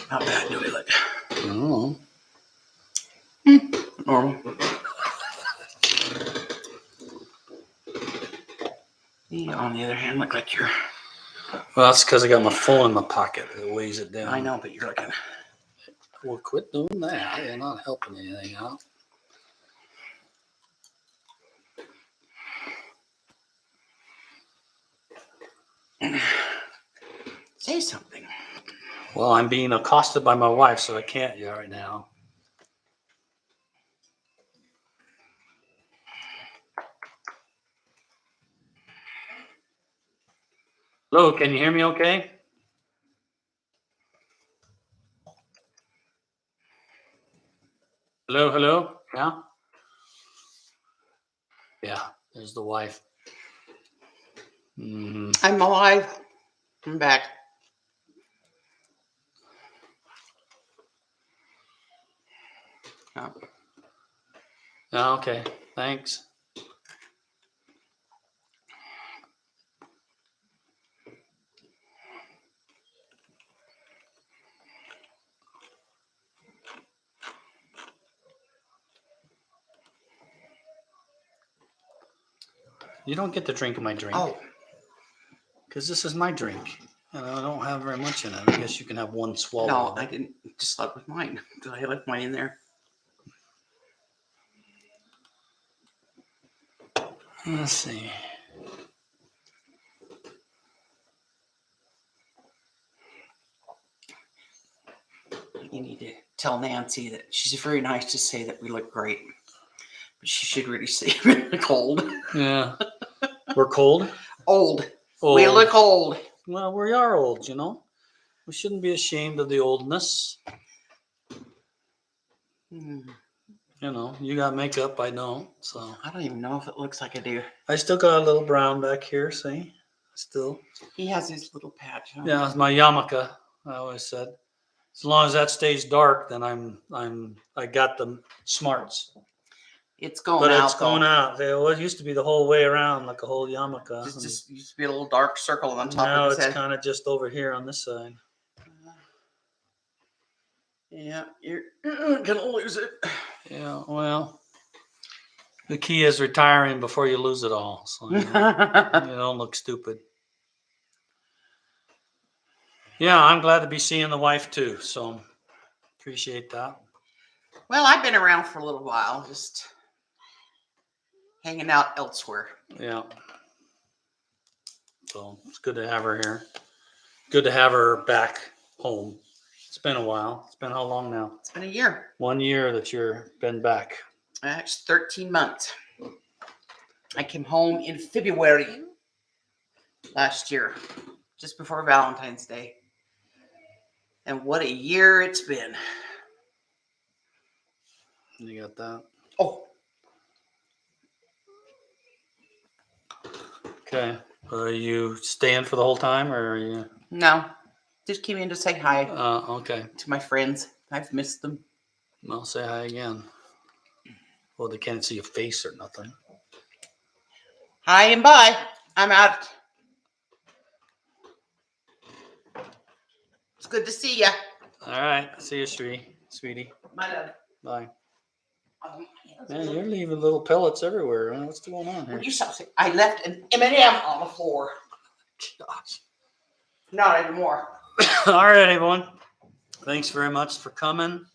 How bad do we look? I don't know. Normal. You, on the other hand, look like you're... Well, that's because I got my phone in my pocket. It weighs it down. I know, but you're looking... Well, quit doing that. You're not helping anything out. Say something. Well, I'm being accosted by my wife, so I can't yet right now. Hello, can you hear me okay? Hello, hello? Yeah? Yeah, there's the wife. Mm-hmm. I'm alive. I'm back. Oh. Oh, okay, thanks. You don't get to drink my drink. Oh. Because this is my drink. And I don't have very much in it. I guess you can have one swallow. No, of it. I didn't. Just left with mine. Did I left mine in there? Let's see. You need to tell Nancy that she's very nice to say that we look great. But she should really say we look old. Yeah. We're cold? Old. Old. We look old. Well, we are old, you know. We shouldn't be ashamed of the oldness. Hmm. You know, you got makeup, I don't. So I don't even know if it looks like I do. I still got a little brown back here, see? Still. He has his little patch. Huh? Yeah, it's my yarmulke, I always said. As long as that stays dark, then I got the smarts. It's going But out. it's going out. It used to be the whole way around, like a whole yarmulke. Just used to be a little dark circle on top now of his it's head. kind of just over here on this side. Yeah, you're gonna lose it. Yeah, well, the key is retiring before you lose it all. So you don't look stupid. Yeah, I'm glad to be seeing the wife too. So appreciate that. Well, I've been around for a little while, just hanging out elsewhere. Yeah. So it's good to have her here. Good to have her back home. It's been a while. It's been how long now? It's been a year. 1 year that you've been back. It's 13 months. I came home in February last year, just before Valentine's Day. And what a year it's been. You got that? Oh. Okay. Are you staying for the whole time, or are you? No. Just came in to say hi Okay. to my friends. I've missed them. I'll say hi again. Well, they can't see your face or nothing. Hi and bye. I'm out. It's good to see ya. All right. See you, sweetie. My love. Bye. Man, you're leaving little pellets everywhere. What's going on here? Will you stop saying? I left an M&M on the floor. Gosh. Not anymore. All right, everyone. Thanks very much for coming.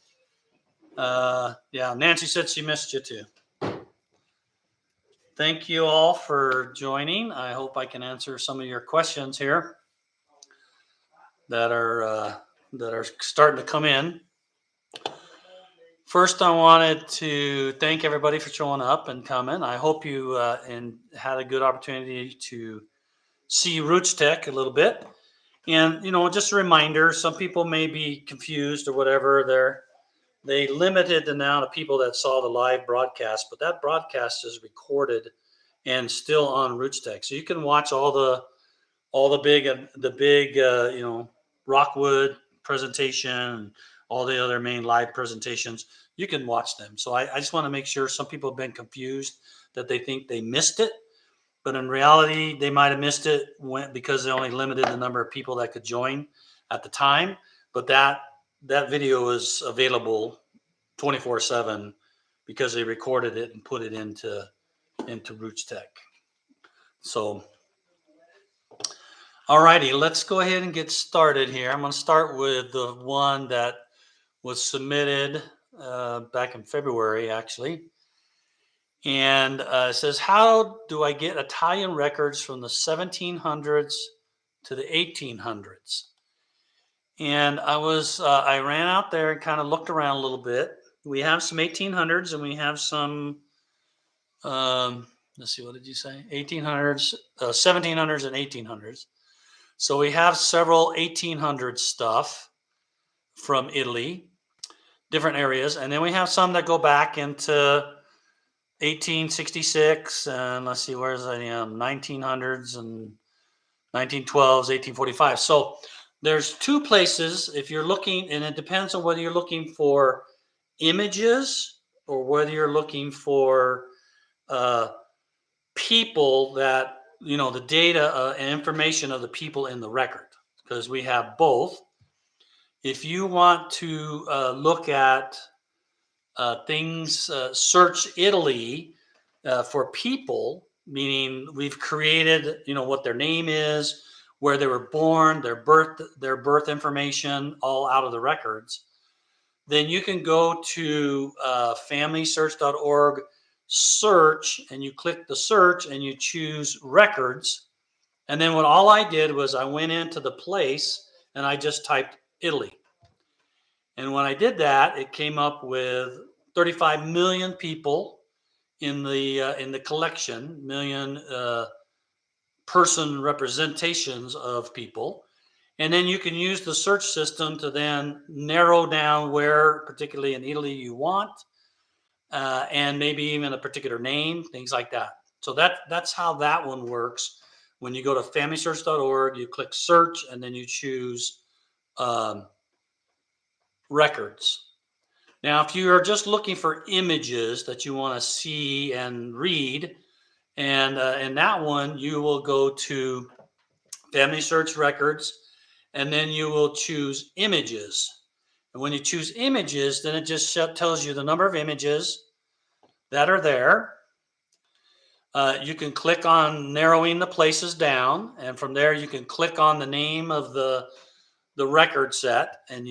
Yeah, Nancy said she missed you too. Thank you all for joining. I hope I can answer some of your questions here that are starting to come in. First, I wanted to thank everybody for showing up and coming. I hope you had a good opportunity to see Roots Tech a little bit. And, just a reminder, some people may be confused or whatever. They limited the amount of people that saw the live broadcast, but that broadcast is recorded and still on Roots Tech. So you can watch all the big Rockwood presentation and all the other main live presentations. You can watch them. So I just want to make sure. Some people have been confused that they think they missed it, but in reality, they might have missed it because they only limited the number of people that could join at the time. But that that video is available 24/7 because they recorded it and put it into Roots Tech. So, alrighty, let's go ahead and get started here. I'm going to start with the one that was submitted back in February, actually. And it says, how do I get Italian records from the 1700s to the 1800s? And I ran out there and kind of looked around a little bit. We have some 1800s and we have some, let's see, what did you say? 1800s, 1700s and 1800s. So we have several 1800 stuff from Italy, different areas. And then we have some that go back into 1866 and let's see, where's I am, 1900s and 1912s, 1845. So there's two places if you're looking, and it depends on whether you're looking for images or whether you're looking for people that, the data and information of the people in the record, because we have both. If you want to look at things, search Italy for people, meaning we've created, what their name is, where they were born, their birth information, all out of the records. Then you can go to FamilySearch.org, search, and you click the search and you choose records. And then what all I did was I went into the place and I just typed Italy. And when I did that, it came up with 35 million people in the collection, million person representations of people. And then you can use the search system to then narrow down where, particularly in Italy, you want, and maybe even a particular name, things like that. So that's how that one works. When you go to FamilySearch.org, you click search, and then you choose records. Now, if you are just looking for images that you want to see and read, and in that one, you will go to Family Search Records, and then you will choose images. And when you choose images, then it just tells you the number of images that are there. You can click on narrowing the places down, and from there you can click on the name of the record set, and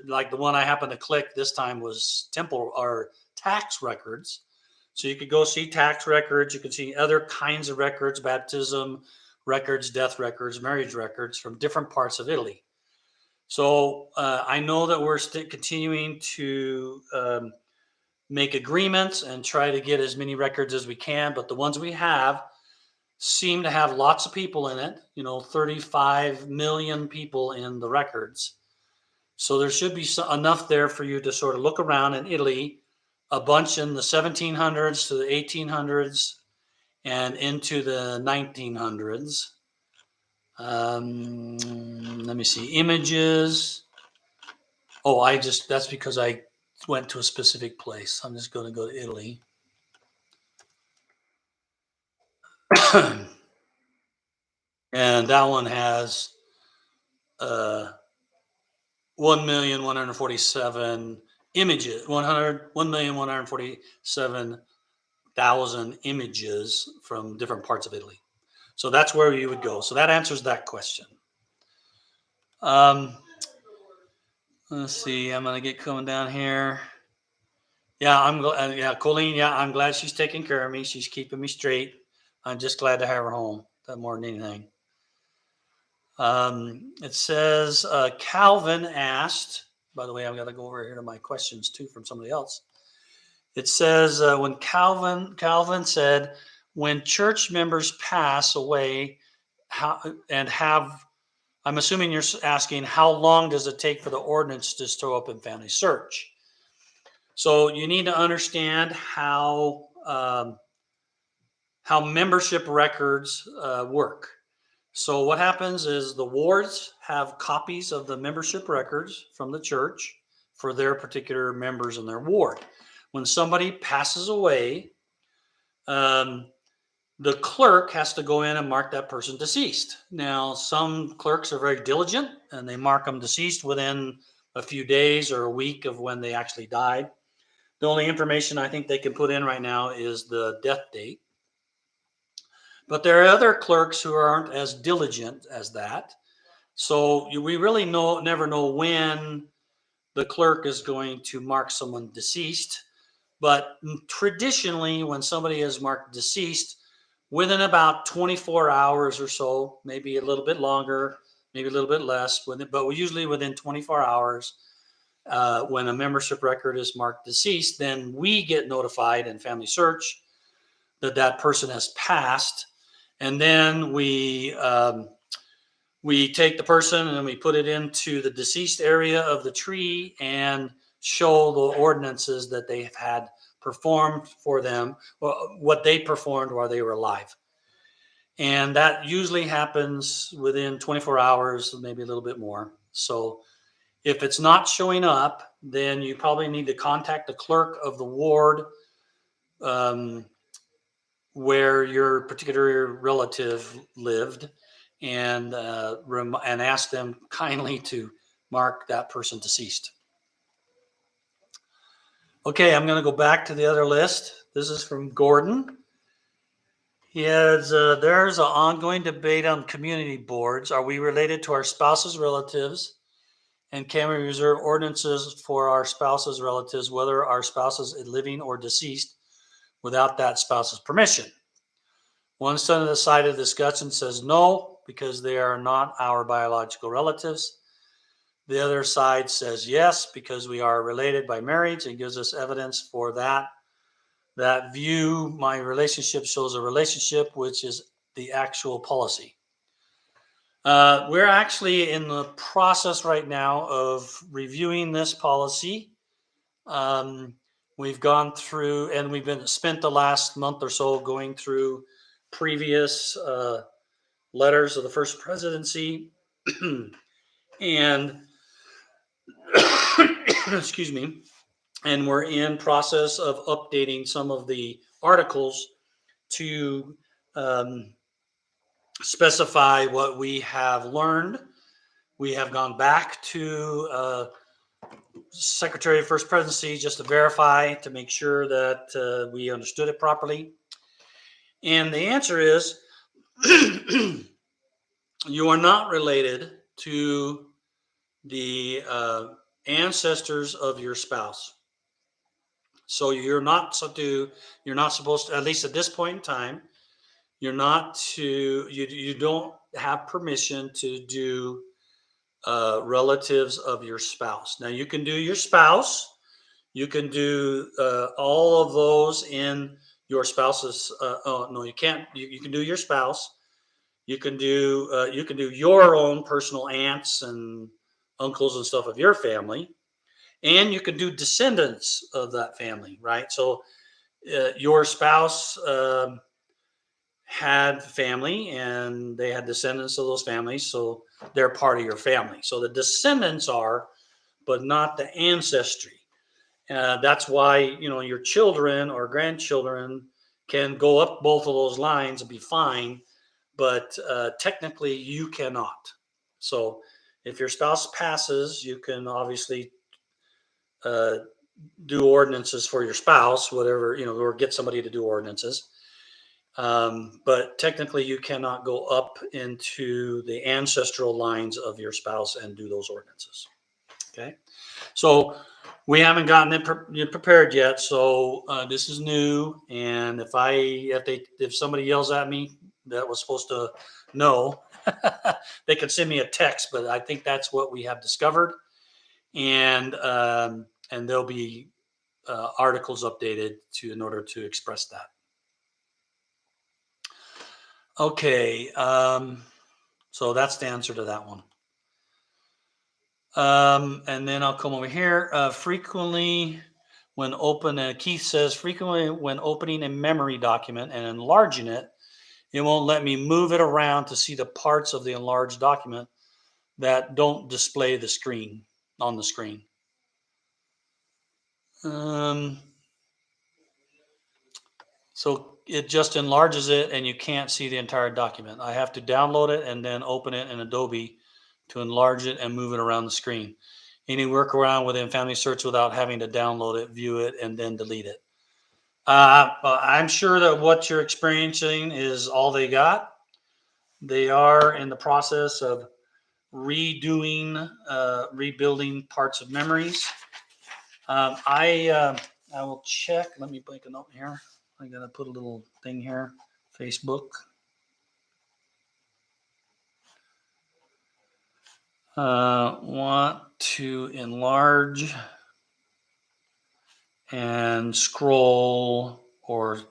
like the one I happened to click this time was temple or tax records. So you could go see tax records. You can see other kinds of records, baptism records, death records, marriage records from different parts of Italy. So I know that we're continuing to make agreements and try to get as many records as we can, but the ones we have seem to have lots of people in it, 35 million people in the records. So there should be enough there for you to sort of look around in Italy, a bunch in the 1700s to the 1800s and into the 1900s. Let me see, images. Oh, that's because I went to a specific place. I'm just going to go to Italy. And that one has 1,147 images, 1,147,000 images from different parts of Italy. So that's where you would go. So that answers that question. Let's see. I'm gonna get coming down here. Yeah, I'm glad. Yeah, Colleen. Yeah, I'm glad she's taking care of me. She's keeping me straight. I'm just glad to have her home. That more than anything. It says Calvin asked. By the way, I've got to go over here to my questions too from somebody else. It says when Calvin said, when church members pass away, I'm assuming you're asking how long does it take for the ordinance to show up in Family Search? So you need to understand how membership records work. So what happens is the wards have copies of the membership records from the church for their particular members in their ward. When somebody passes away, the clerk has to go in and mark that person deceased. Now, some clerks are very diligent and they mark them deceased within, a few days or a week of when they actually died. The only information I think they can put in right now is the death date. But there are other clerks who aren't as diligent as that. So we really never know when the clerk is going to mark someone deceased. But traditionally, when somebody is marked deceased, within about 24 hours or so, maybe a little bit longer, maybe a little bit less, but usually within 24 hours, when a membership record is marked deceased, then we get notified in Family Search that that person has passed. And then we take the person and we put it into the deceased area of the tree and show the ordinances that they have had performed for them, or what they performed while they were alive. And that usually happens within 24 hours, maybe a little bit more. So if it's not showing up, then you probably need to contact the clerk of the ward where your particular relative lived, and ask them kindly to mark that person deceased. Okay, I'm going to go back to the other list. This is from Gordon. He has, there's an ongoing debate on community boards. Are we related to our spouse's relatives? And can we reserve ordinances for our spouse's relatives, whether our spouse is living or deceased, without that spouse's permission? One side of the discussion says no, because they are not our biological relatives. The other side says yes, because we are related by marriage, and gives us evidence for that. That view, my relationship shows a relationship, which is the actual policy. We're actually in the process right now of reviewing this policy. We've gone through, and we've spent the last month or so going through previous letters of the first presidency, and excuse me, and we're in process of updating some of the articles to specify what we have learned. We have gone back to Secretary of First Presidency just to verify, to make sure that we understood it properly. And the answer is you are not related to the ancestors of your spouse. So you're not supposed to, at least at this point in time, you don't have permission to do relatives of your spouse. Now you can do your spouse, you can do all of those in your spouse's. Oh no, you can't. You can do your spouse. You can do your own personal aunts and uncles and stuff of your family, and you can do descendants of that family, right? So your spouse had family, and they had descendants of those families, so they're part of your family. So the descendants are, but not the ancestry. That's why your children or grandchildren can go up both of those lines and be fine, but technically you cannot. So if your spouse passes, you can obviously do ordinances for your spouse, whatever, or get somebody to do ordinances. But technically you cannot go up into the ancestral lines of your spouse and do those ordinances. Okay. So we haven't gotten it prepared yet. So this is new. And if somebody yells at me that was supposed to know, they could send me a text, but I think that's what we have discovered. And there'll be articles updated in order to express that. Okay, so that's the answer to that one. And then I'll come over here. Frequently when Keith says, frequently when opening a memory document and enlarging it, it won't let me move it around to see the parts of the enlarged document that don't display the screen on the screen. So it just enlarges it and you can't see the entire document. I have to download it and then open it in Adobe to enlarge it and move it around the screen. any workaround within Family Search without having to download it, view it, and then delete it. I'm sure that what you're experiencing is all they got. They are in the process of rebuilding parts of memories. I will check. Let me make a note here. I'm gonna put a little thing here. Facebook. Want to enlarge and scroll or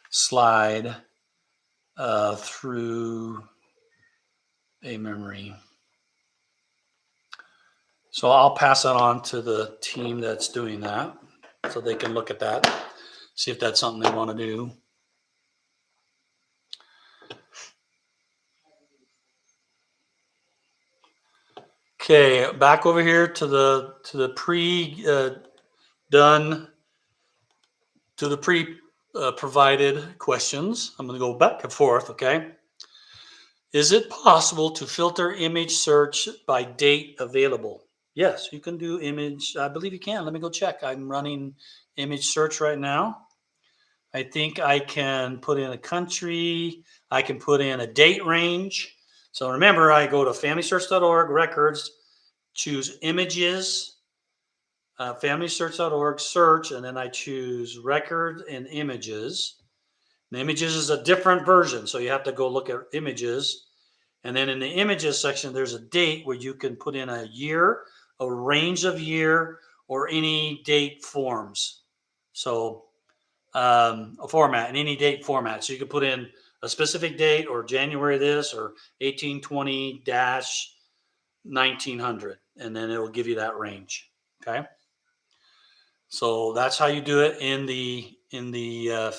slide through a memory. So I'll pass that on to the team that's doing that so they can look at that, see if that's something they want to do. Okay, back over here to the provided questions. I'm going to go back and forth, okay? Is it possible to filter image search by date available? Yes, you can do image. I believe you can. Let me go check. I'm running image search right now. I think I can put in a country. I can put in a date range. So remember, I go to familysearch.org, records, choose images, familysearch.org, search, and then I choose record and images. And images is a different version, so you have to go look at images. And then in the images section, there's a date where you can put in a year, a range of year, or any date forms. So a format, in any date format. So you can put in a specific date or January this or 1820-1900, and then it will give you that range. Okay. So that's how you do it in the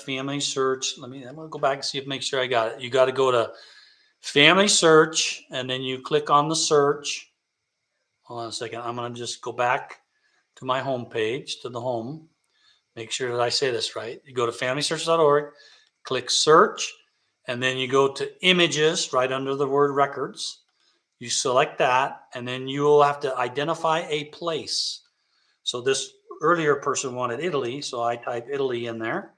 family search. I'm gonna go back and see if make sure I got it. You got to go to family search, and then you click on the search. Hold on a second. I'm gonna just go back to my home page, to the home. Make sure that I say this right. You go to familysearch.org, click search, and then you go to images right under the word records. You select that, and then you will have to identify a place. So this earlier person wanted Italy, so I type Italy in there.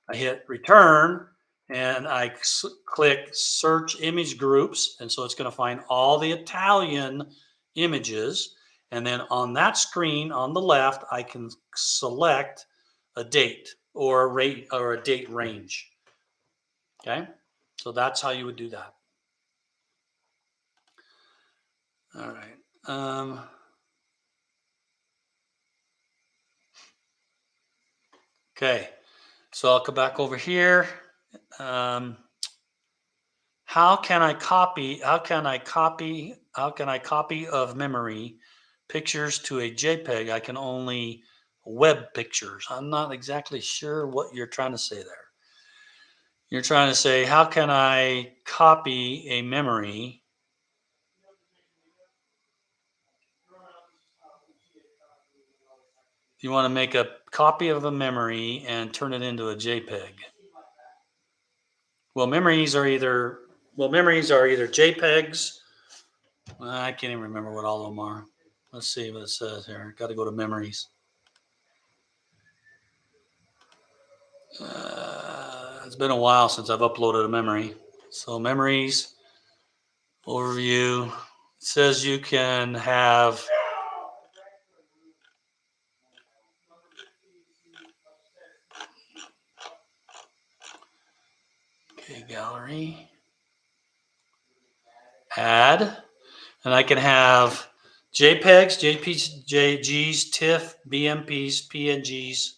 I hit return, and I click search image groups, and so it's going to find all the Italian images. And then on that screen on the left, I can select a date or a rate or a date range. Okay, so that's how you would do that. All right. Okay, so I'll come back over here. How can I copy of memory pictures to a JPEG? I can only web pictures. I'm not exactly sure what you're trying to say there. You're trying to say, how can I copy a memory? You want to make a copy of a memory and turn it into a JPEG. Well, memories are either JPEGs. I can't even remember what all of them are. Let's see what it says here. Got to go to memories. It's been a while since I've uploaded a memory. So memories, overview. It says you can have gallery, add, and I can have JPEGs, JPGs, TIFF, BMPs, PNGs,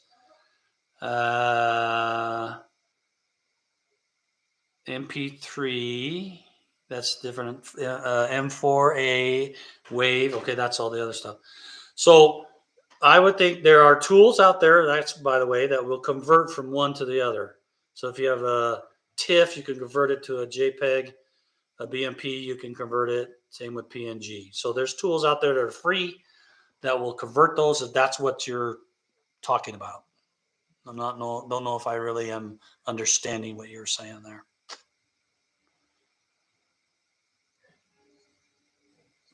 MP3. That's different. M4A, Wave. Okay, that's all the other stuff. So I would think there are tools out there, that's by the way, that will convert from one to the other. So if you have a TIFF, you can convert it to a JPEG. A BMP, you can convert it. Same with PNG. So there's tools out there that are free that will convert those if that's what you're talking about. Don't know if I really am understanding what you're saying there.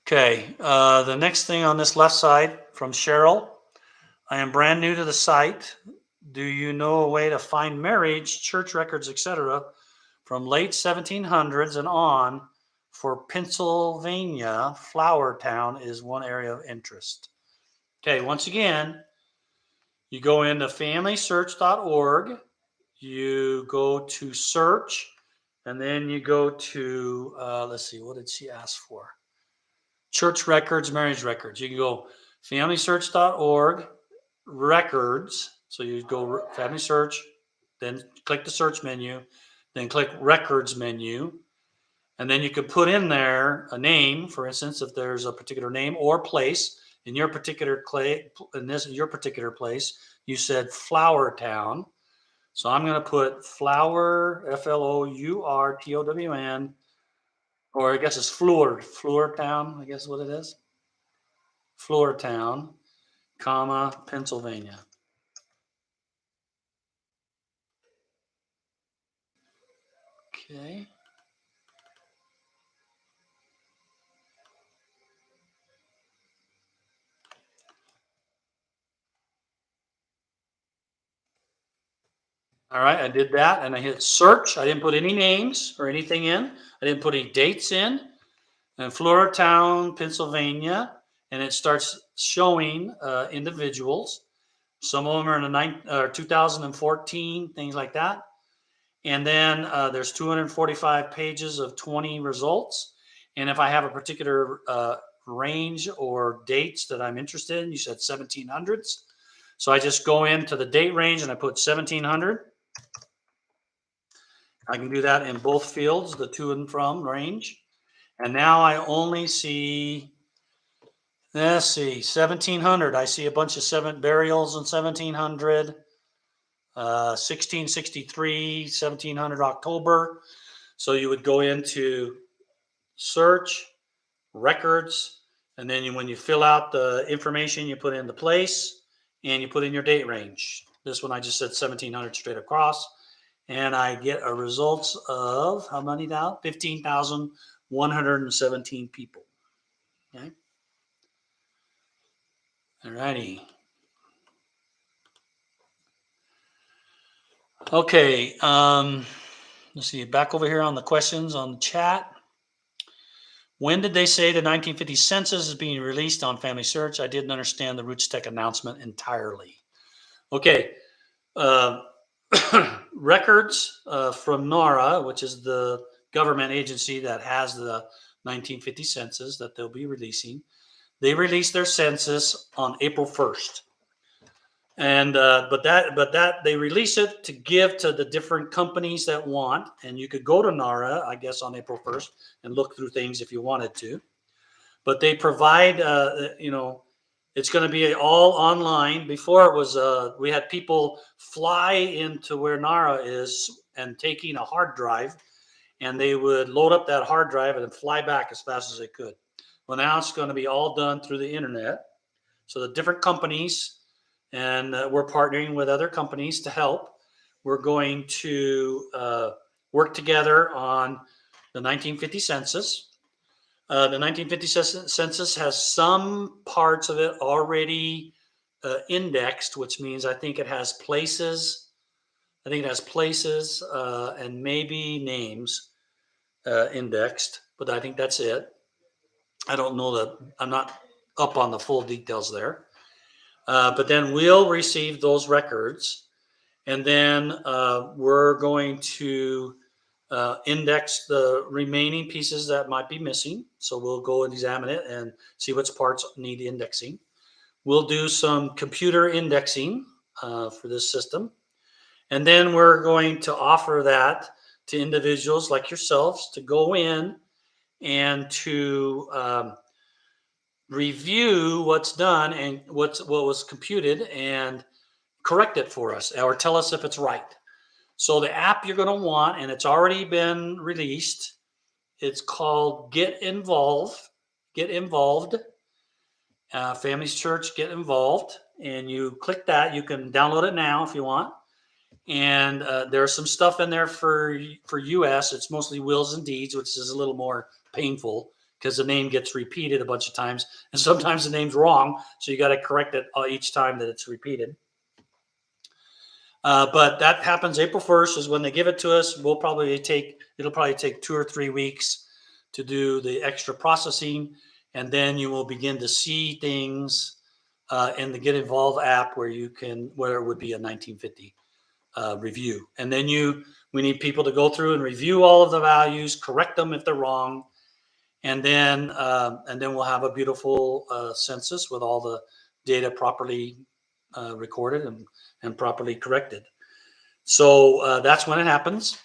Okay, the next thing on this left side from Cheryl. I am brand new to the site. Do you know a way to find marriage, church records, etc. from late 1700s and on for Pennsylvania? Flowertown is one area of interest. Okay, once again, you go into familysearch.org, you go to search, and then you go to, let's see, what did she ask for? Church records, marriage records. You can go familysearch.org, records. So you go family search, then click the search menu, then click records menu. And then you could put in there a name, for instance, if there's a particular name or place in your particular your particular place, you said Flowertown. So I'm going to put Flower, Flourtown, or I guess it's Flourtown, I guess is what it is. Flourtown, comma, Pennsylvania. Okay. All right, I did that and I hit search. I didn't put any names or anything in. I didn't put any dates in. And Flourtown, Pennsylvania, and it starts showing individuals. Some of them are in the 2014, things like that. And then there's 245 pages of 20 results. And if I have a particular range or dates that I'm interested in, you said 1700s. So I just go into the date range and I put 1700. I can do that in both fields, the to and from range. And now I only see, let's see, 1700. I see a bunch of burials in 1700, 1663, 1700 October. So you would go into search, records, and then when you fill out the information, you put in the place and you put in your date range. This one I just said 1700 straight across. And I get a results of how many now? 15,117 people. Okay. All righty. Okay. Let's see. Back over here on the questions on the chat. When did they say the 1950 census is being released on Family Search? I didn't understand the RootsTech announcement entirely. Okay. Records from NARA, which is the government agency that has the 1950 census that they'll be releasing. They released their census on April 1st. And but that they release it to give to the different companies that want, and you could go to NARA, I guess, on April 1st and look through things if you wanted to. But they provide, it's going to be all online. Before it was, we had people fly into where NARA is and taking a hard drive, and they would load up that hard drive and then fly back as fast as they could. Well, now it's going to be all done through the internet. So the different companies, and we're partnering with other companies to help. We're going to work together on the 1950 census. The 1950 census has some parts of it already indexed, which means I think it has places. I think it has places and maybe names indexed, but I think that's it. I don't know that. I'm not up on the full details there. But then we'll receive those records, and then we're going to index the remaining pieces that might be missing. So we'll go and examine it and see which parts need indexing. We'll do some computer indexing for this system. And then we're going to offer that to individuals like yourselves to go in and to review what's done and what was computed and correct it for us or tell us if it's right. So the app you're going to want, and it's already been released, it's called Get Involved. Get Involved. Families Church Get Involved. And you click that. You can download it now if you want. And there's some stuff in there for US. It's mostly wills and deeds, which is a little more painful because the name gets repeated a bunch of times, and sometimes the name's wrong, so you got to correct it each time that it's repeated. But that happens April 1st is when they give it to us. It'll probably take 2 or 3 weeks to do the extra processing, and then you will begin to see things in the Get Involved app where it would be a 1950 review. And then we need people to go through and review all of the values, correct them if they're wrong, and then we'll have a beautiful census with all the data properly recorded and properly corrected. So that's when it happens.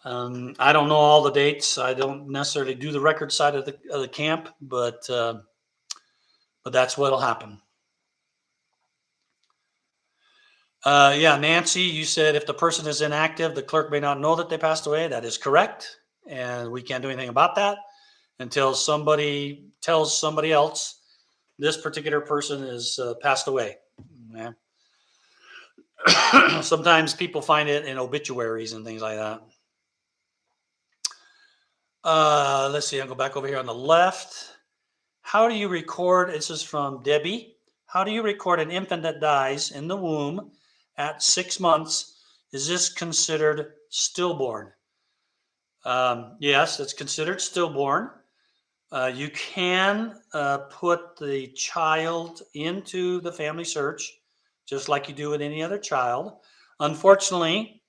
I don't know all the dates. I don't necessarily do the record side of the camp, but that's what'll happen. Yeah, Nancy, you said if the person is inactive, the clerk may not know that they passed away. That is correct, and we can't do anything about that until somebody tells somebody else this particular person is passed away. Yeah. Sometimes people find it in obituaries and things like that. Let's see. I'll go back over here on the left. How do you record? This is from Debbie. How do you record an infant that dies in the womb at 6 months? Is this considered stillborn? Yes, it's considered stillborn. You can put the child into the family search, just like you do with any other child. Unfortunately,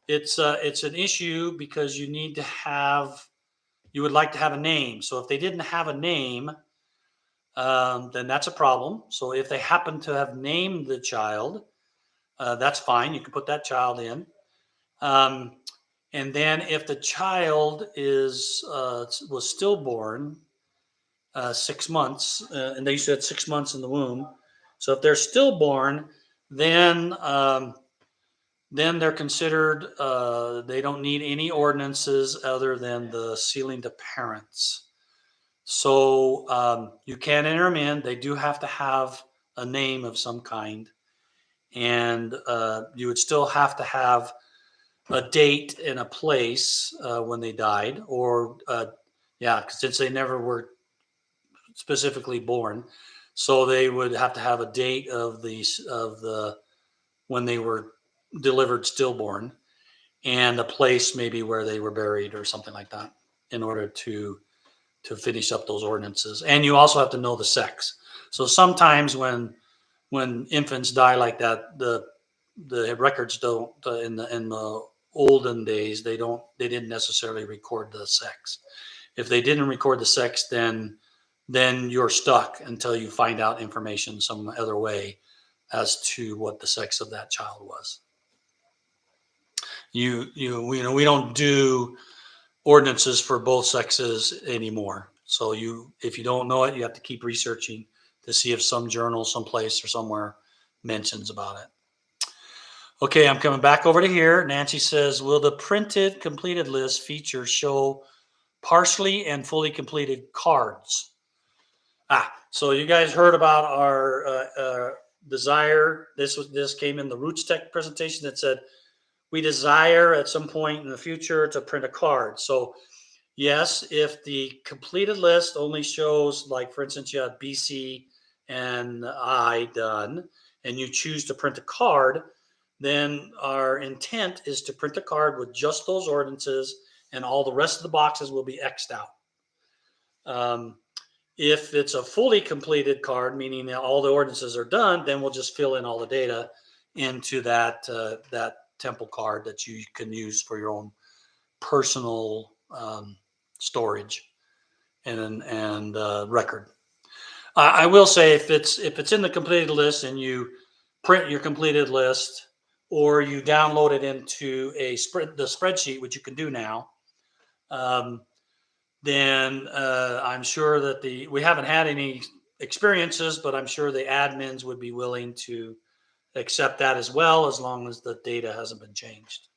it's an issue because you would like to have a name. So if they didn't have a name, then that's a problem. So if they happen to have named the child, that's fine. You can put that child in. And then if the child was stillborn, 6 months, and they said 6 months in the womb. So if they're stillborn, then they're considered, they don't need any ordinances other than the sealing to parents. So you can enter them in. They do have to have a name of some kind. And you would still have to have a date and a place when they died. Or, since they never were specifically born. So they would have to have a date of when they were delivered stillborn, and a place maybe where they were buried or something like that in order to finish up those ordinances. And you also have to know the sex. So sometimes when infants die like that, the records don't in the olden days they didn't necessarily record the sex. If they didn't record the sex, then you're stuck until you find out information some other way as to what the sex of that child was. We don't do ordinances for both sexes anymore. So if you don't know it, you have to keep researching to see if some journal, someplace or somewhere mentions about it. Okay, I'm coming back over to here. Nancy says, will the printed completed list feature show partially and fully completed cards? So you guys heard about our desire. This came in the Roots Tech presentation that said we desire at some point in the future to print a card. So yes, if the completed list only shows, like for instance, you have BC and I done, and you choose to print a card, then our intent is to print a card with just those ordinances, and all the rest of the boxes will be X'd out. If it's a fully completed card, meaning that all the ordinances are done, then we'll just fill in all the data into that temple card that you can use for your own personal storage and record. I will say if it's in the completed list and you print your completed list or you download it into the spreadsheet, which you can do now, then I'm sure that we haven't had any experiences, but I'm sure the admins would be willing to accept that as well, as long as the data hasn't been changed,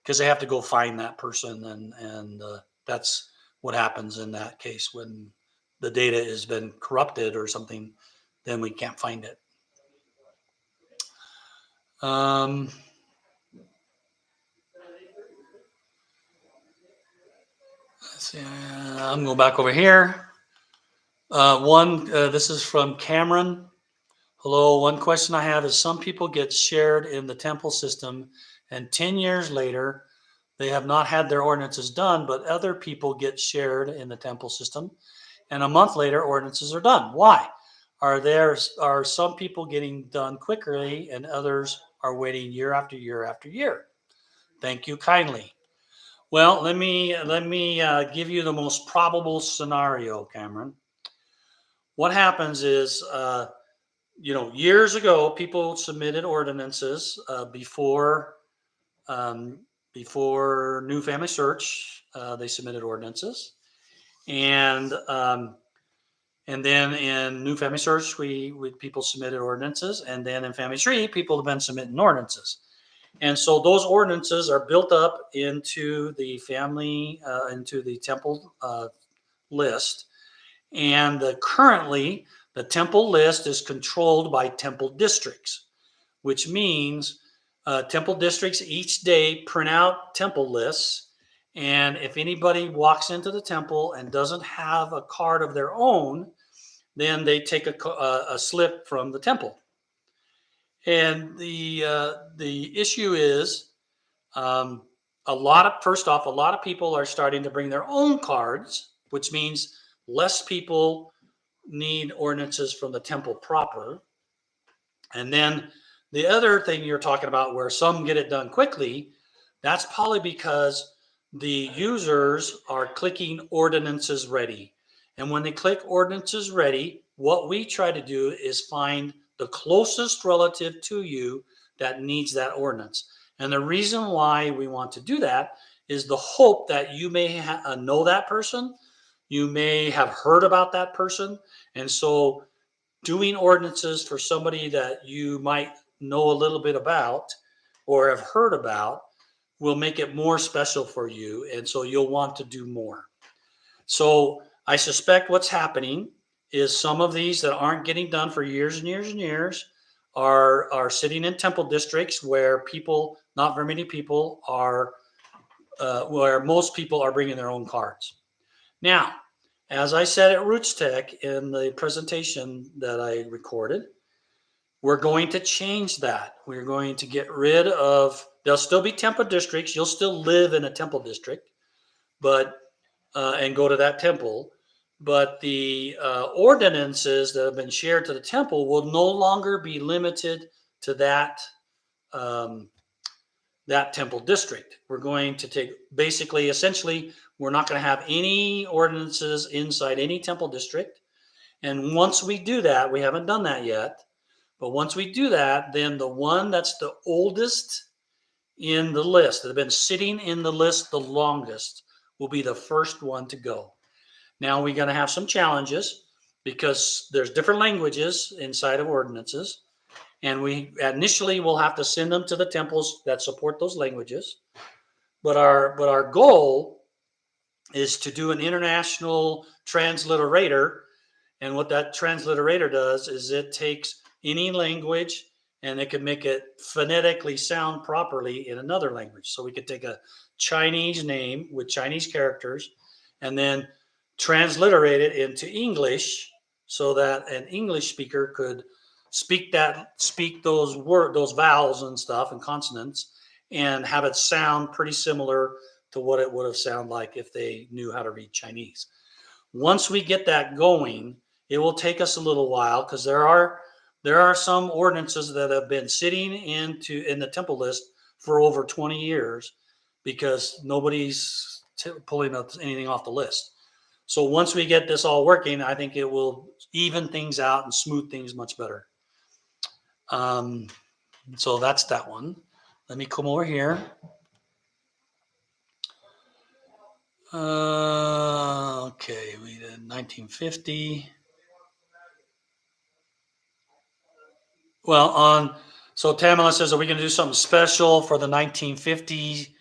because they have to go find that person, and that's what happens in that case when the data has been corrupted or something. Then we can't find it. Let's see, I'm going back over here. This is from Cameron. Hello, one question I have is some people get shared in the temple system and 10 years later, they have not had their ordinances done, but other people get shared in the temple system and a month later ordinances are done. Why? Are some people getting done quickly and others are waiting year after year after year? Thank you kindly. Well, let me give you the most probable scenario, Cameron. What happens is, years ago, people submitted ordinances before New Family Search. They submitted ordinances, and then in New Family Search, people submitted ordinances, and then in Family Tree, people have been submitting ordinances. And so those ordinances are built up into the into the temple list. And currently, the temple list is controlled by temple districts, which means temple districts each day print out temple lists. And if anybody walks into the temple and doesn't have a card of their own, then they take a slip from the temple. And the issue is, a lot of people are starting to bring their own cards, which means less people need ordinances from the temple proper. And then the other thing you're talking about, where some get it done quickly, that's probably because the users are clicking ordinances ready. And when they click ordinances ready, what we try to do is find the closest relative to you that needs that ordinance. And the reason why we want to do that is the hope that you may know that person, you may have heard about that person. And so doing ordinances for somebody that you might know a little bit about or have heard about will make it more special for you. And so you'll want to do more. So I suspect what's happening is some of these that aren't getting done for years and years and years are sitting in temple districts where not very many people are, where most people are bringing their own cards. Now, as I said at Roots Tech in the presentation that I recorded, we're going to change that. We're going to get rid of, there'll still be temple districts. You'll still live in a temple district, and go to that temple. But the ordinances that have been shared to the temple will no longer be limited to that temple district. We're going to take, essentially, we're not going to have any ordinances inside any temple district. And once we do that, we haven't done that yet, but once we do that, then the one that's the oldest in the list, that have been sitting in the list the longest, will be the first one to go. Now we're going to have some challenges because there's different languages inside of ordinances. And we initially will have to send them to the temples that support those languages. But our goal is to do an international transliterator. And what that transliterator does is it takes any language and it can make it phonetically sound properly in another language. So we could take a Chinese name with Chinese characters and then transliterate it into English so that an English speaker could speak those vowels and stuff and consonants and have it sound pretty similar to what it would have sounded like if they knew how to read Chinese. Once we get that going, it will take us a little while because there are some ordinances that have been sitting in the temple list for over 20 years because nobody's pulling anything off the list. So once we get this all working, I think it will even things out and smooth things much better. So that's that one. Let me come over here. Okay, we did 1950. So Tamala says, are we going to do something special for the 1950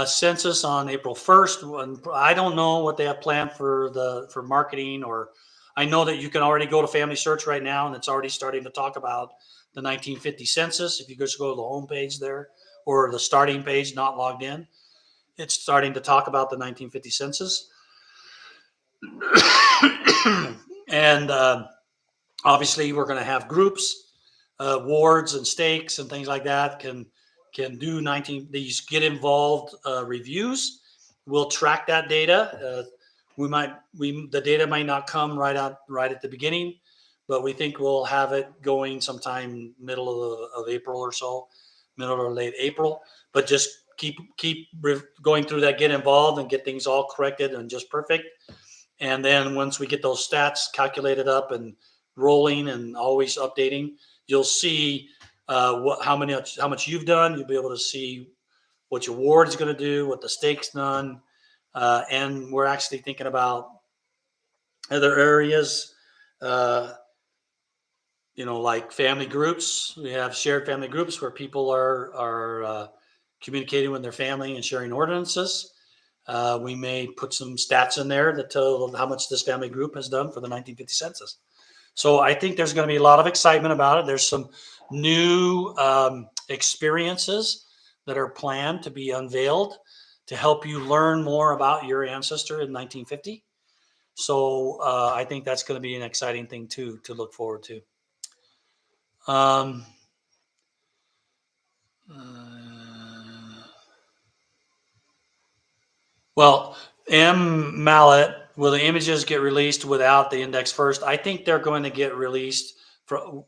census on April 1st? I don't know what they have planned for marketing, or I know that you can already go to Family Search right now and it's already starting to talk about the 1950 census. If you just go to the home page there or the starting page, not logged in, it's starting to talk about the 1950 census. And obviously, we're going to have groups, wards, and stakes, and things like that. Can do 19 these get involved reviews. We'll track that data. The data might not come right at the beginning, but we think we'll have it going sometime middle of April or so, middle or late April. But just keep going through that, get involved, and get things all corrected and just perfect. And then once we get those stats calculated up and rolling and always updating, you'll see how much you've done. You'll be able to see what your ward is going to do, what the stake's done, and we're actually thinking about other areas. Like family groups. We have shared family groups where people are communicating with their family and sharing ordinances. We may put some stats in there that tell how much this family group has done for the 1950 census. So I think there's going to be a lot of excitement about it. There's some new experiences that are planned to be unveiled to help you learn more about your ancestor in 1950. So I think that's going to be an exciting thing too to look forward to. Well, M. Mallet, will the images get released without the index first? I think they're going to get released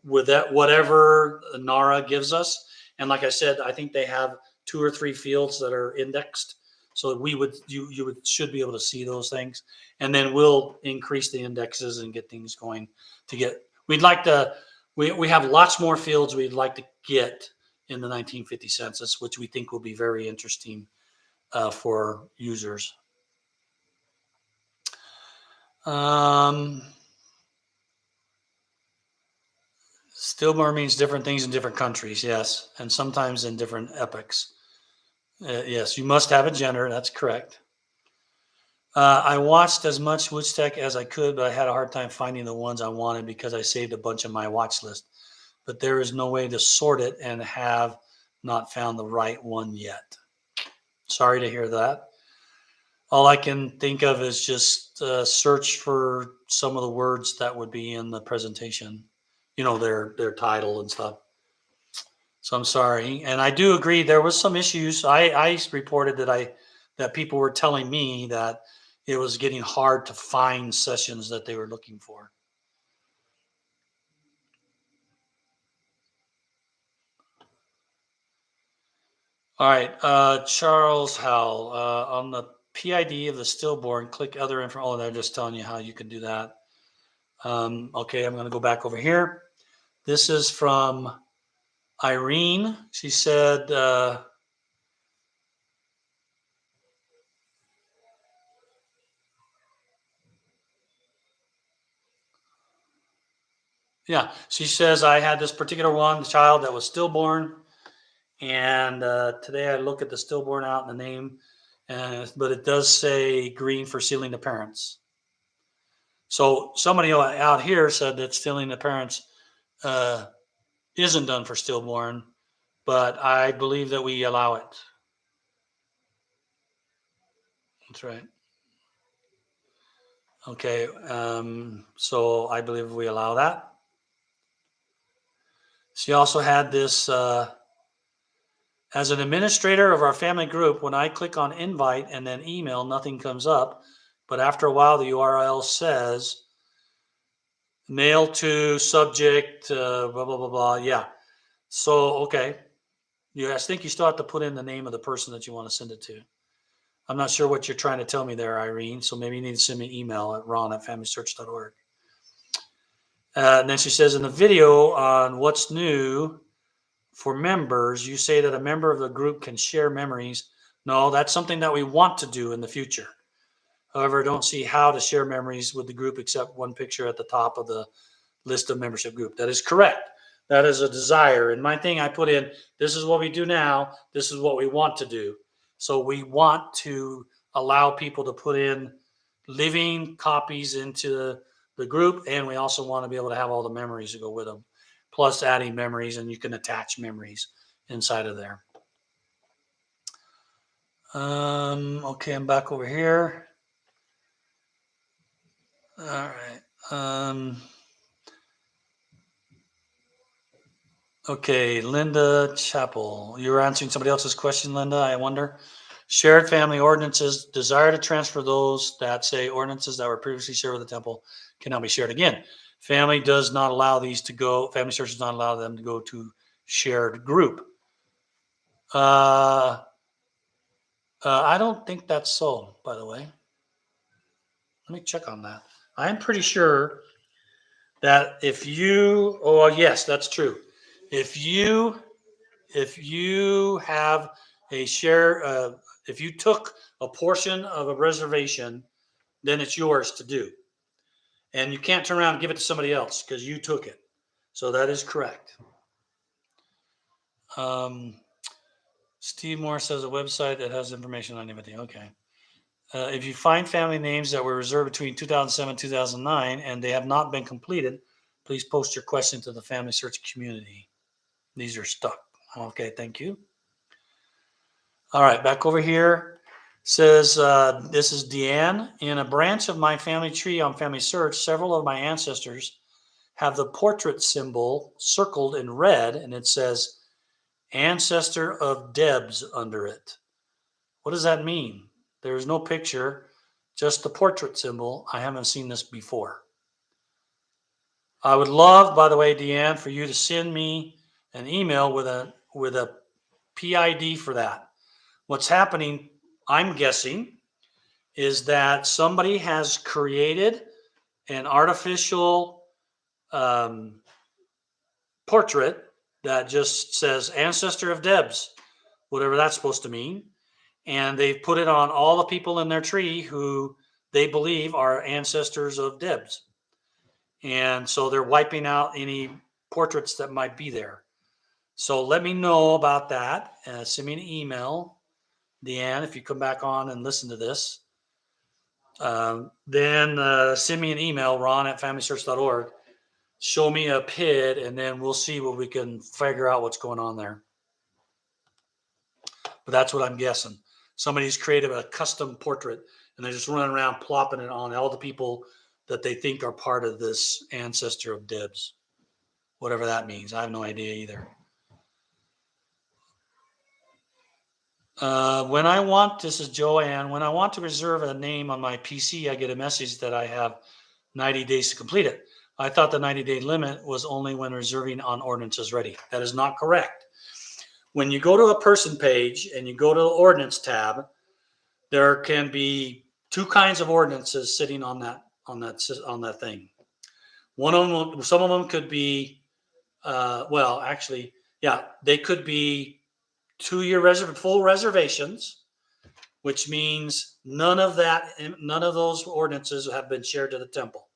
with that whatever NARA gives us. And like I said, I think they have 2 or 3 fields that are indexed, so you should be able to see those things. And then we'll increase the indexes and get things going. We have lots more fields we'd like to get in the 1950 census, which we think will be very interesting for users. Stillborn means different things in different countries, yes, and sometimes in different epochs. Yes, you must have a gender. That's correct. I watched as much Woodstack as I could, but I had a hard time finding the ones I wanted because I saved a bunch on my watch list. But there is no way to sort it and have not found the right one yet. Sorry to hear that. All I can think of is just search for some of the words that would be in the presentation, their title and stuff. So I'm sorry. And I do agree there was some issues. I reported that people were telling me that it was getting hard to find sessions that they were looking for. All right, Charles Howell, on the PID of the stillborn, click other info. Oh, they're just telling you how you can do that. Okay, I'm going to go back over here. This is from Irene. She said, yeah, she says, I had this particular one, the child that was stillborn. And today I look at the stillborn out in the name, but it does say green for sealing the parents. So somebody out here said that sealing the parents isn't done for stillborn, but I believe that we allow it. That's right. Okay, so I believe we allow that. She also had this, as an administrator of our family group, when I click on invite and then email, nothing comes up. But after a while, the URL says mail to subject, blah, blah, blah, blah. Yeah. So, okay. I think you still have to put in the name of the person that you want to send it to. I'm not sure what you're trying to tell me there, Irene. So maybe you need to send me an email at ron@familysearch.org. And then she says in the video on what's new for members, you say that a member of the group can share memories. No, that's something that we want to do in the future. However, I don't see how to share memories with the group except one picture at the top of the list of membership group. That is correct. That is a desire. In my thing, I put in, this is what we do now. This is what we want to do. So we want to allow people to put in living copies into the group. And we also want to be able to have all the memories that go with them, plus adding memories, and you can attach memories inside of there. Okay, I'm back over here. All right. Okay, Linda Chappell. You were answering somebody else's question, Linda, I wonder. Shared family ordinances, desire to transfer those that say ordinances that were previously shared with the temple cannot be shared again. Family does not allow these to go, family church does not allow them to go to shared group. I don't think that's so, by the way. Let me check on that. I'm pretty sure that if you, oh yes, that's true. If you have a share, if you took a portion of a reservation, then it's yours to do, and you can't turn around and give it to somebody else because you took it. So that is correct. Steve Moore says a website that has information on everything. Okay. If you find family names that were reserved between 2007 and 2009 and they have not been completed, please post your question to the family search community. These are stuck. Okay, thank you. All right, back over here. Says, this is Deanne. In a branch of my family tree on Family Search, several of my ancestors have the portrait symbol circled in red, and it says Ancestor of Debs under it. What does that mean? There's no picture, just the portrait symbol. I haven't seen this before. I would love, by the way, Deanne, for you to send me an email with a PID for that. What's happening, I'm guessing, is that somebody has created an artificial portrait that just says Ancestor of Debs, whatever that's supposed to mean. And they've put it on all the people in their tree who they believe are ancestors of Debs. And so they're wiping out any portraits that might be there. So let me know about that. Send me an email, Deanne, if you come back on and listen to this. Then send me an email, ron@familysearch.org. Show me a PID, and then we'll see what we can figure out what's going on there. But that's what I'm guessing. Somebody's created a custom portrait, and they're just running around plopping it on all the people that they think are part of this ancestor of Debs. Whatever that means. I have no idea either. This is Joanne, when I want to reserve a name on my PC, I get a message that I have 90 days to complete it. I thought the 90-day limit was only when reserving on ordinances ready. That is not correct. When you go to a person page and you go to the ordinance tab, there can be two kinds of ordinances sitting on that thing. One of them, some of them could be, they could be 2-year full reservations, which means none of those ordinances have been shared to the temple.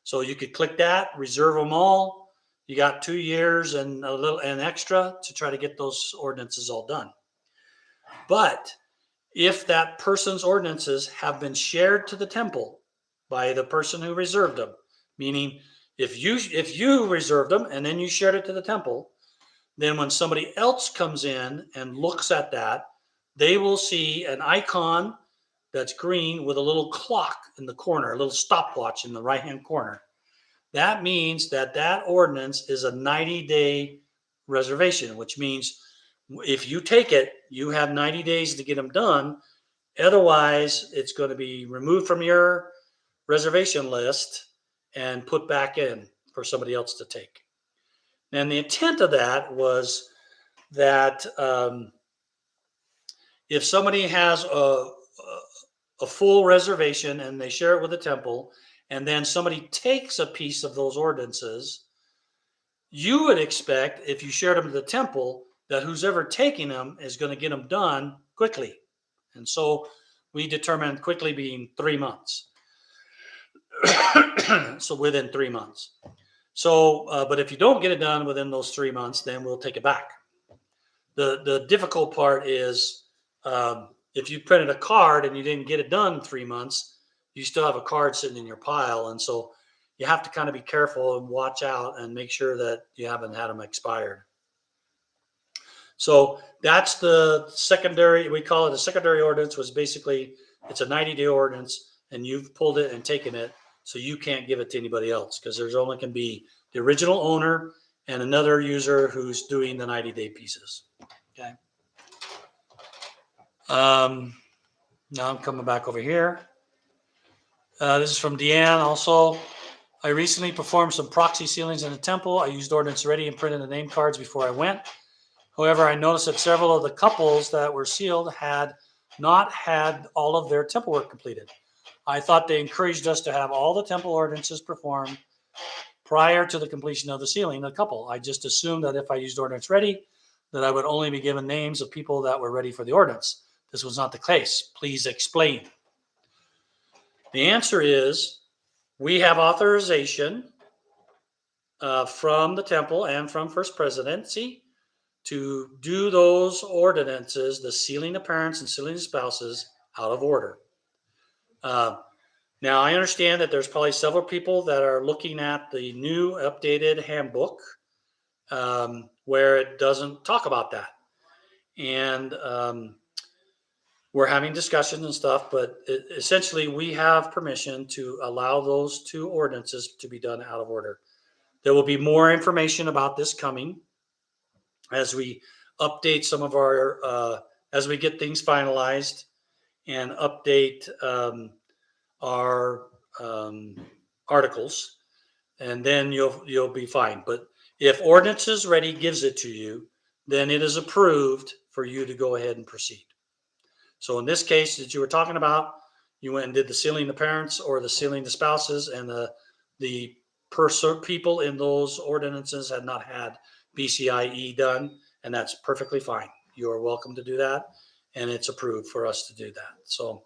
So you could click that, reserve them all. You got 2 years and a little and extra to try to get those ordinances all done. But if that person's ordinances have been shared to the temple by the person who reserved them, meaning if you reserved them and then you shared it to the temple, then when somebody else comes in and looks at that, they will see an icon that's green with a little clock in the corner, a little stopwatch in the right-hand corner. That means that ordinance is a 90-day reservation, which means if you take it, you have 90 days to get them done. Otherwise, it's going to be removed from your reservation list and put back in for somebody else to take. And the intent of that was that if somebody has a full reservation and they share it with the temple, and then somebody takes a piece of those ordinances, you would expect, if you shared them to the temple, that who's ever taking them is going to get them done quickly. And so we determined quickly being 3 months. So within 3 months. So, but if you don't get it done within those 3 months, then we'll take it back. The difficult part is if you printed a card and you didn't get it done in 3 months, you still have a card sitting in your pile. And so you have to kind of be careful and watch out and make sure that you haven't had them expired. So that's the secondary, we call it a secondary ordinance, was basically, it's a 90-day ordinance and you've pulled it and taken it. So you can't give it to anybody else because there's only can be the original owner and another user who's doing the 90-day pieces. Okay. Now I'm coming back over here. This is from Deanne also. I recently performed some proxy sealings in the temple. I used Ordinance Ready and printed the name cards before I went. However, I noticed that several of the couples that were sealed had not had all of their temple work completed. I thought they encouraged us to have all the temple ordinances performed prior to the completion of the sealing of the couple. I just assumed that if I used Ordinance Ready, that I would only be given names of people that were ready for the ordinance. This was not the case. Please explain. The answer is we have authorization from the temple and from First Presidency to do those ordinances, the sealing of parents and sealing of spouses, out of order. Now, I understand that there's probably several people that are looking at the new updated handbook where it doesn't talk about that. And we're having discussions and stuff, but essentially we have permission to allow those two ordinances to be done out of order. There will be more information about this coming as we update some of our, as we get things finalized and update our articles, and then you'll be fine. But if Ordinances Ready gives it to you, then it is approved for you to go ahead and proceed. So in this case that you were talking about, you went and did the sealing the parents or the sealing the spouses, and the people in those ordinances had not had BCIE done, and that's perfectly fine. You are welcome to do that, and it's approved for us to do that. So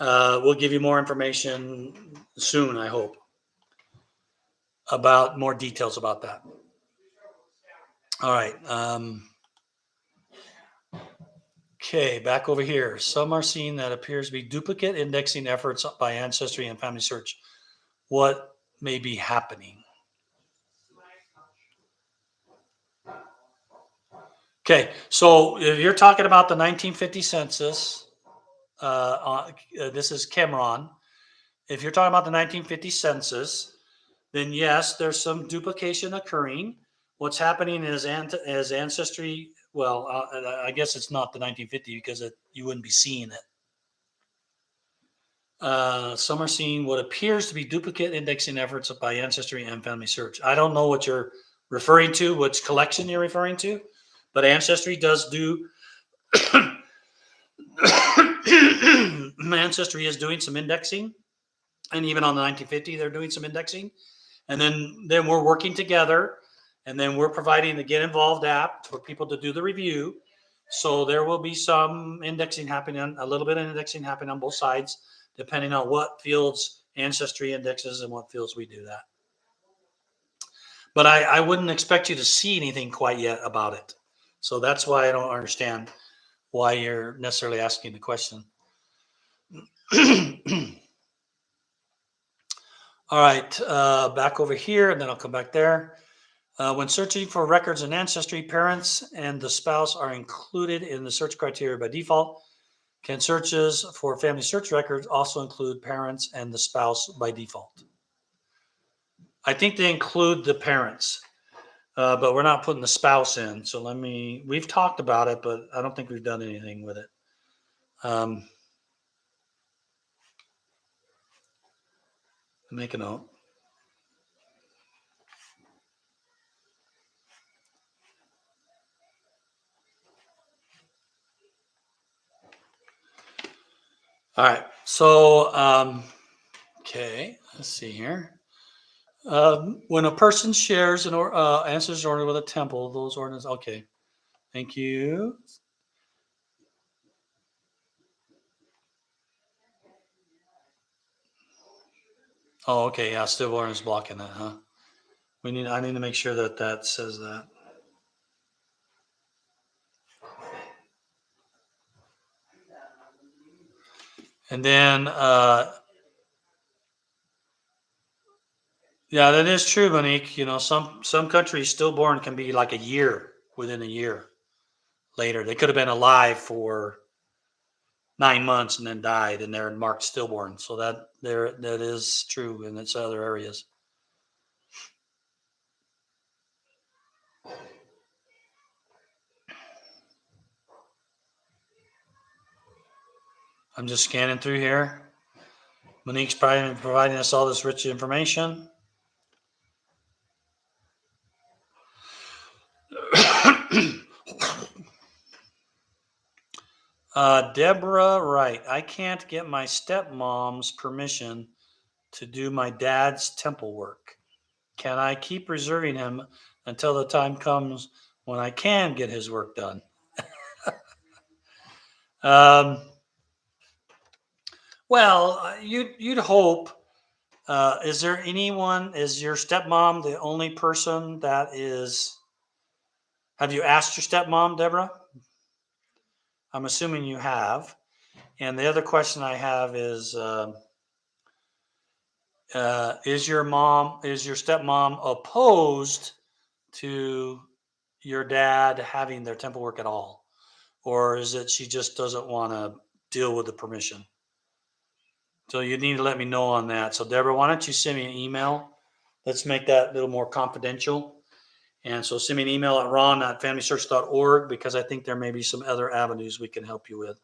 we'll give you more information soon, I hope, about more details about that. All right. Okay, back over here. Some are seeing that appears to be duplicate indexing efforts by Ancestry and Family Search. What may be happening? Okay, so if you're talking about the 1950 census, this is Cameron. If you're talking about the 1950 census, then yes, there's some duplication occurring. What's happening is as Ancestry, well, I guess it's not the 1950 because you wouldn't be seeing it. Some are seeing what appears to be duplicate indexing efforts by Ancestry and Family Search. I don't know what you're referring to, which collection you're referring to, but Ancestry does do, Ancestry is doing some indexing, and even on the 1950, they're doing some indexing. And then we're working together, and then we're providing the Get Involved app for people to do the review. So there will be some indexing happening, a little bit of indexing happening on both sides, depending on what fields Ancestry indexes and what fields we do that. But I wouldn't expect you to see anything quite yet about it. So that's why I don't understand why you're necessarily asking the question. All right, back over here, and then I'll come back there. When searching for records in Ancestry, parents and the spouse are included in the search criteria by default. Can searches for family search records also include parents and the spouse by default? I think they include the parents, but we're not putting the spouse in. So we've talked about it, but I don't think we've done anything with it. Make a note. All right. So, okay, let's see here. When a person shares an Ancestry order with a temple, those ordinances. Okay, thank you. Oh, okay. Yeah, stillborn is blocking that, huh? I need to make sure that says that. And then, yeah, that is true, Monique. You know, some countries stillborn can be like within a year later. They could have been alive for 9 months and then died, and they're marked stillborn. So that is true, and it's other areas. I'm just scanning through here. Monique's providing us all this rich information. Deborah Wright, I can't get my stepmom's permission to do my dad's temple work. Can I keep reserving him until the time comes when I can get his work done? Well, you'd hope. Is there anyone? Is your stepmom the only person that is? Have you asked your stepmom, Deborah? I'm assuming you have. And the other question I have is your stepmom opposed to your dad having their temple work at all? Or is it she just doesn't want to deal with the permission? So you need to let me know on that. So Deborah, why don't you send me an email? Let's make that a little more confidential. And so send me an email at ron@familysearch.org, because I think there may be some other avenues we can help you with.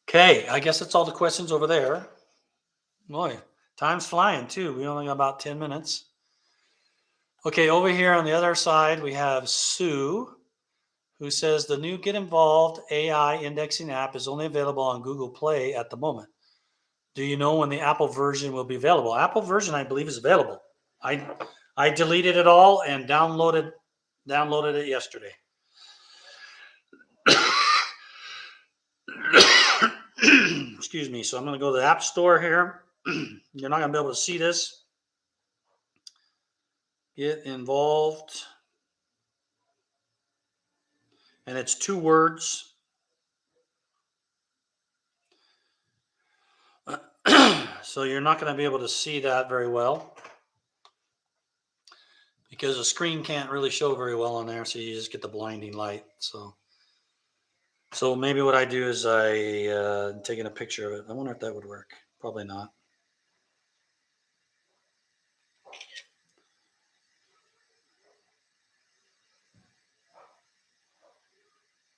Okay, I guess that's all the questions over there. Boy, time's flying too. We only got about 10 minutes. Okay, over here on the other side, we have Sue, who says the new Get Involved AI indexing app is only available on Google Play at the moment. Do you know when the Apple version will be available? Apple version, I believe, is available. I deleted it all and downloaded it yesterday. Excuse me. So I'm going to go to the App Store here. You're not going to be able to see this. Get Involved. And it's 2 words. So you're not going to be able to see that very well, because the screen can't really show very well on there. So you just get the blinding light. So maybe what I do is taking a picture of it. I wonder if that would work. Probably not.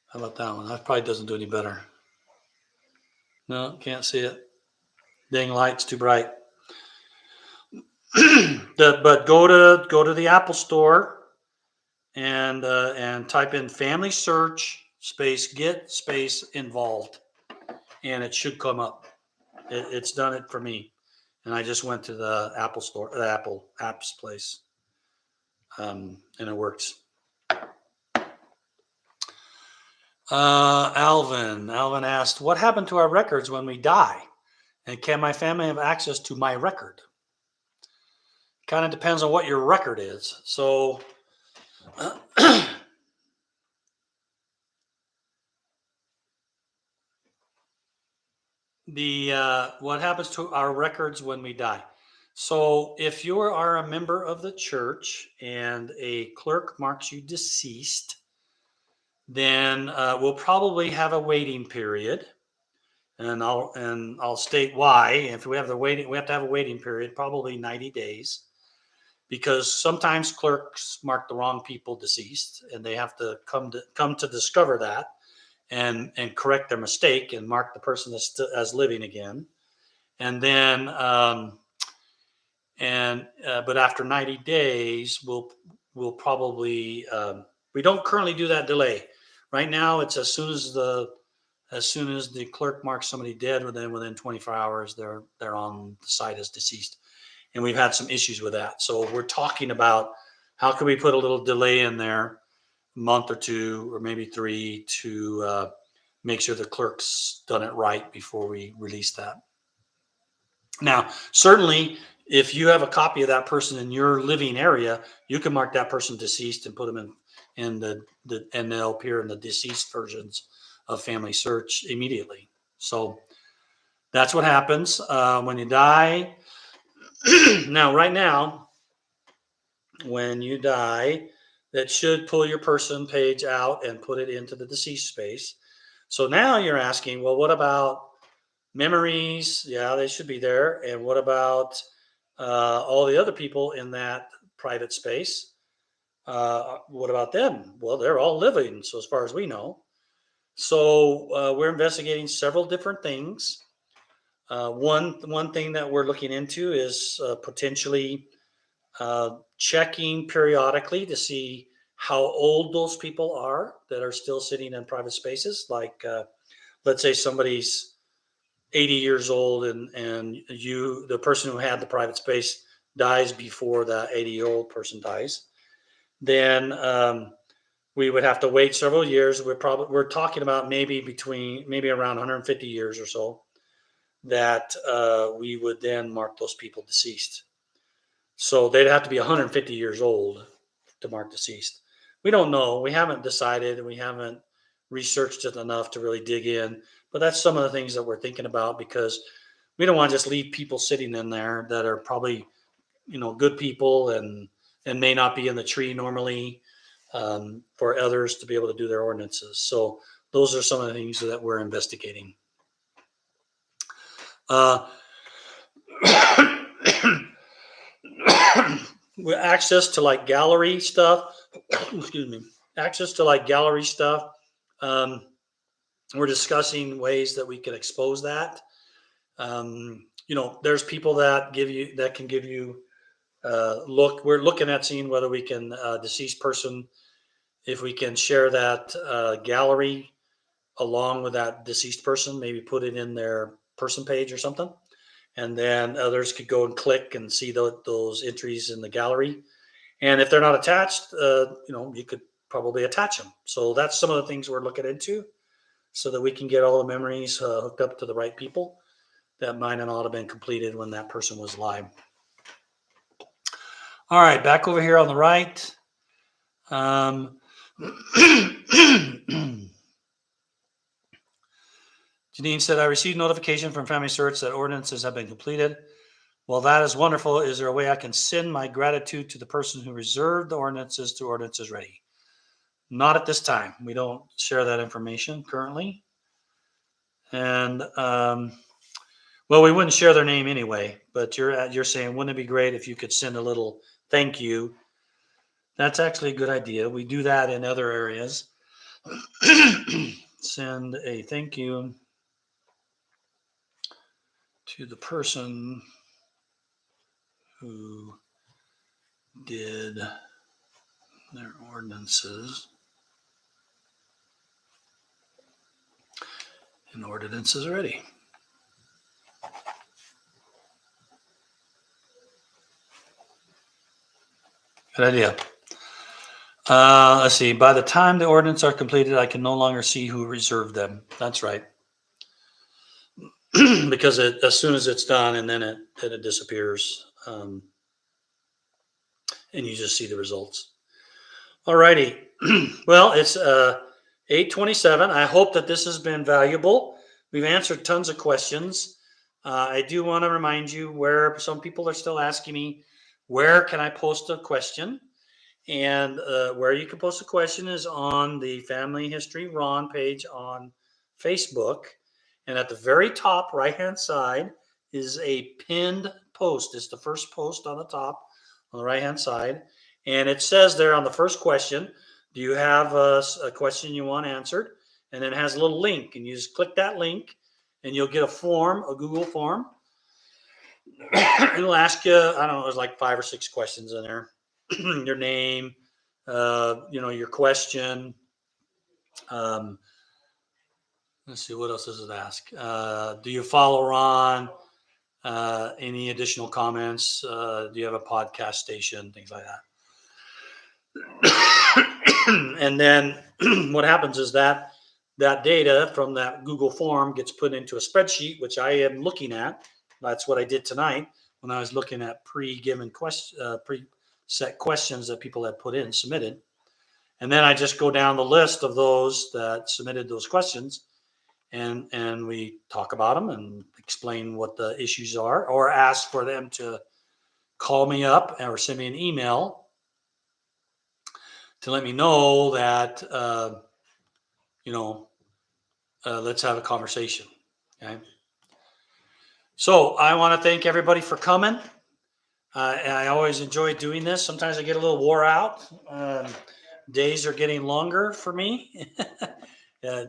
How about that one? That probably doesn't do any better. No, can't see it. Dang light's too bright. But go to the Apple Store and type in Family Search space Get space Involved, and it should come up. It's done it for me, and I just went to the Apple Store, the Apple Apps place, and it works. Alvin asked, what happened to our records when we die? And can my family have access to my record? Kind of depends on what your record is. So what happens to our records when we die? So if you are a member of the church and a clerk marks you deceased, then we'll probably have a waiting period, and I'll state why. If we have we have to have a waiting period, probably 90 days, because sometimes clerks mark the wrong people deceased, and they have to come to discover that and correct their mistake and mark the person as living again, and then but after 90 days, we'll probably we don't currently do that delay. Right now, it's as soon as the clerk marks somebody dead, within 24 hours, they're on the site as deceased, and we've had some issues with that. So we're talking about how can we put a little delay in there, a month or 2 or maybe 3, to make sure the clerk's done it right before we release that. Now, certainly, if you have a copy of that person in your living area, you can mark that person deceased and put them in and they'll appear in the deceased versions of Family Search immediately. So that's what happens when you die. Now, right now, when you die, that should pull your person page out and put it into the deceased space. So now you're asking, well, what about memories? Yeah, they should be there. And what about all the other people in that private space? What about them? Well, they're all living, so as far as we know. So we're investigating several different things. One thing that we're looking into is potentially checking periodically to see how old those people are that are still sitting in private spaces. Like, let's say somebody's 80 years old, and the person who had the private space dies before the 80-year-old person dies. Then we would have to wait several years. We're talking about maybe around 150 years or so that we would then mark those people deceased. So they'd have to be 150 years old to mark deceased. We don't know. We haven't decided, and we haven't researched it enough to really dig in. But that's some of the things that we're thinking about, because we don't want to just leave people sitting in there that are probably, good people and may not be in the tree normally, for others to be able to do their ordinances. So those are some of the things that we're investigating. With access to like gallery stuff, we're discussing ways that we can expose that. There's people that can give you we're looking at seeing whether we can deceased person, if we can share that gallery along with that deceased person, maybe put it in their person page or something. And then others could go and click and see those entries in the gallery. And if they're not attached, you could probably attach them. So that's some of the things we're looking into, so that we can get all the memories hooked up to the right people that might not have been completed when that person was alive. All right, back over here on the right. Janine said, I received notification from Family Search that ordinances have been completed. Well, that is wonderful. Is there a way I can send my gratitude to the person who reserved the ordinances to Ordinances Ready? Not at this time. We don't share that information currently. And, well, we wouldn't share their name anyway, but you're saying, wouldn't it be great if you could send a little thank you? That's actually a good idea. We do that in other areas. Send a thank you to the person who did their ordinances and Ordinances Ready. Good idea. Let's see. By the time the ordinance are completed, I can no longer see who reserved them. That's right. Because as soon as it's done, and then it disappears, and you just see the results. All righty. Well, it's 8:27. I hope that this has been valuable. We've answered tons of questions. I do want to remind you where some people are still asking me, where can I post a question? And where you can post a question is on the Family History Ron page on Facebook. And at the very top right-hand side is a pinned post. It's the first post on the top on the right-hand side. And it says there on the first question, do you have a question you want answered? And then it has a little link. And you just click that link and you'll get a form, a Google form. It'll ask you, I don't know, there's like 5 or 6 questions in there. Your name, your question. Let's see, what else does it ask? Do you follow Ron? Any additional comments? Do you have a podcast station? Things like that. And then what happens is that data from that Google form gets put into a spreadsheet, which I am looking at. That's what I did tonight when I was looking at pre-set questions that people had submitted. And then I just go down the list of those that submitted those questions, and we talk about them and explain what the issues are, or ask for them to call me up or send me an email to let me know that, let's have a conversation. Okay. So I want to thank everybody for coming. And I always enjoy doing this. Sometimes I get a little wore out. Days are getting longer for me.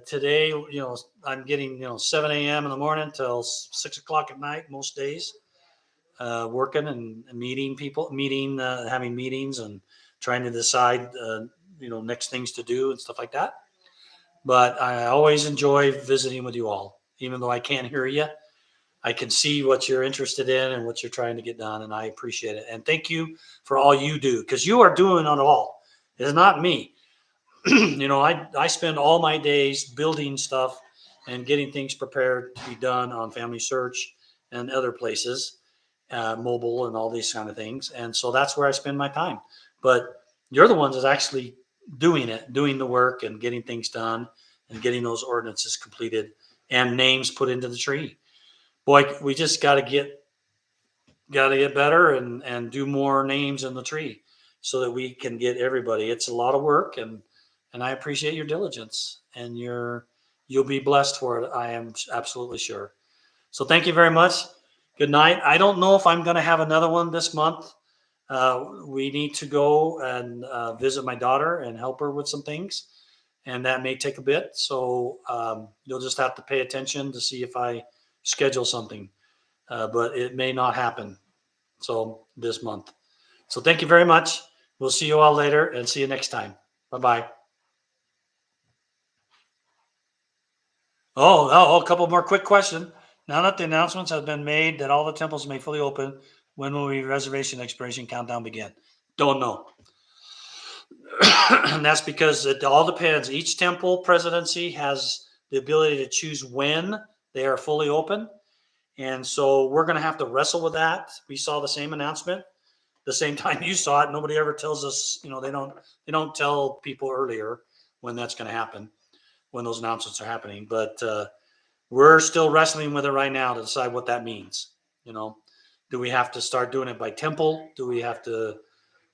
Today, I'm getting 7 a.m. in the morning till 6 o'clock at night most days, working and meeting people, having meetings and trying to decide, next things to do and stuff like that. But I always enjoy visiting with you all, even though I can't hear you. I can see what you're interested in and what you're trying to get done, and I appreciate it. And thank you for all you do, because you are doing it all. It's not me. I spend all my days building stuff and getting things prepared to be done on Family Search and other places, mobile and all these kind of things. And so that's where I spend my time. But you're the ones that's actually doing the work and getting things done and getting those ordinances completed and names put into the tree. Boy, we just got to get better and do more names in the tree so that we can get everybody. It's a lot of work, and I appreciate your diligence, and you'll be blessed for it. I am absolutely sure. So thank you very much. Good night. I don't know if I'm going to have another one this month. We need to go and visit my daughter and help her with some things, and that may take a bit. So you'll just have to pay attention to see if I schedule something, but it may not happen. So this month. So thank you very much. We'll see you all later and see you next time. Bye-bye. Oh, a couple more quick questions. Now that the announcements have been made that all the temples may fully open, when will the reservation expiration countdown begin? Don't know. And that's because it all depends. Each temple presidency has the ability to choose when they are fully open. And so we're going to have to wrestle with that. We saw the same announcement the same time you saw it. Nobody ever tells us, they don't tell people earlier when that's going to happen, when those announcements are happening. But we're still wrestling with it right now to decide what that means. Do we have to start doing it by temple? Do we have to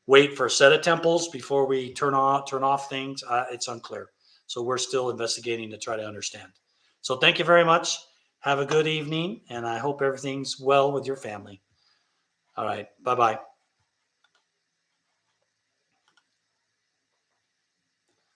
wait for a set of temples before we turn off things? It's unclear. So we're still investigating to try to understand. So thank you very much. Have a good evening, and I hope everything's well with your family. All right. Bye-bye.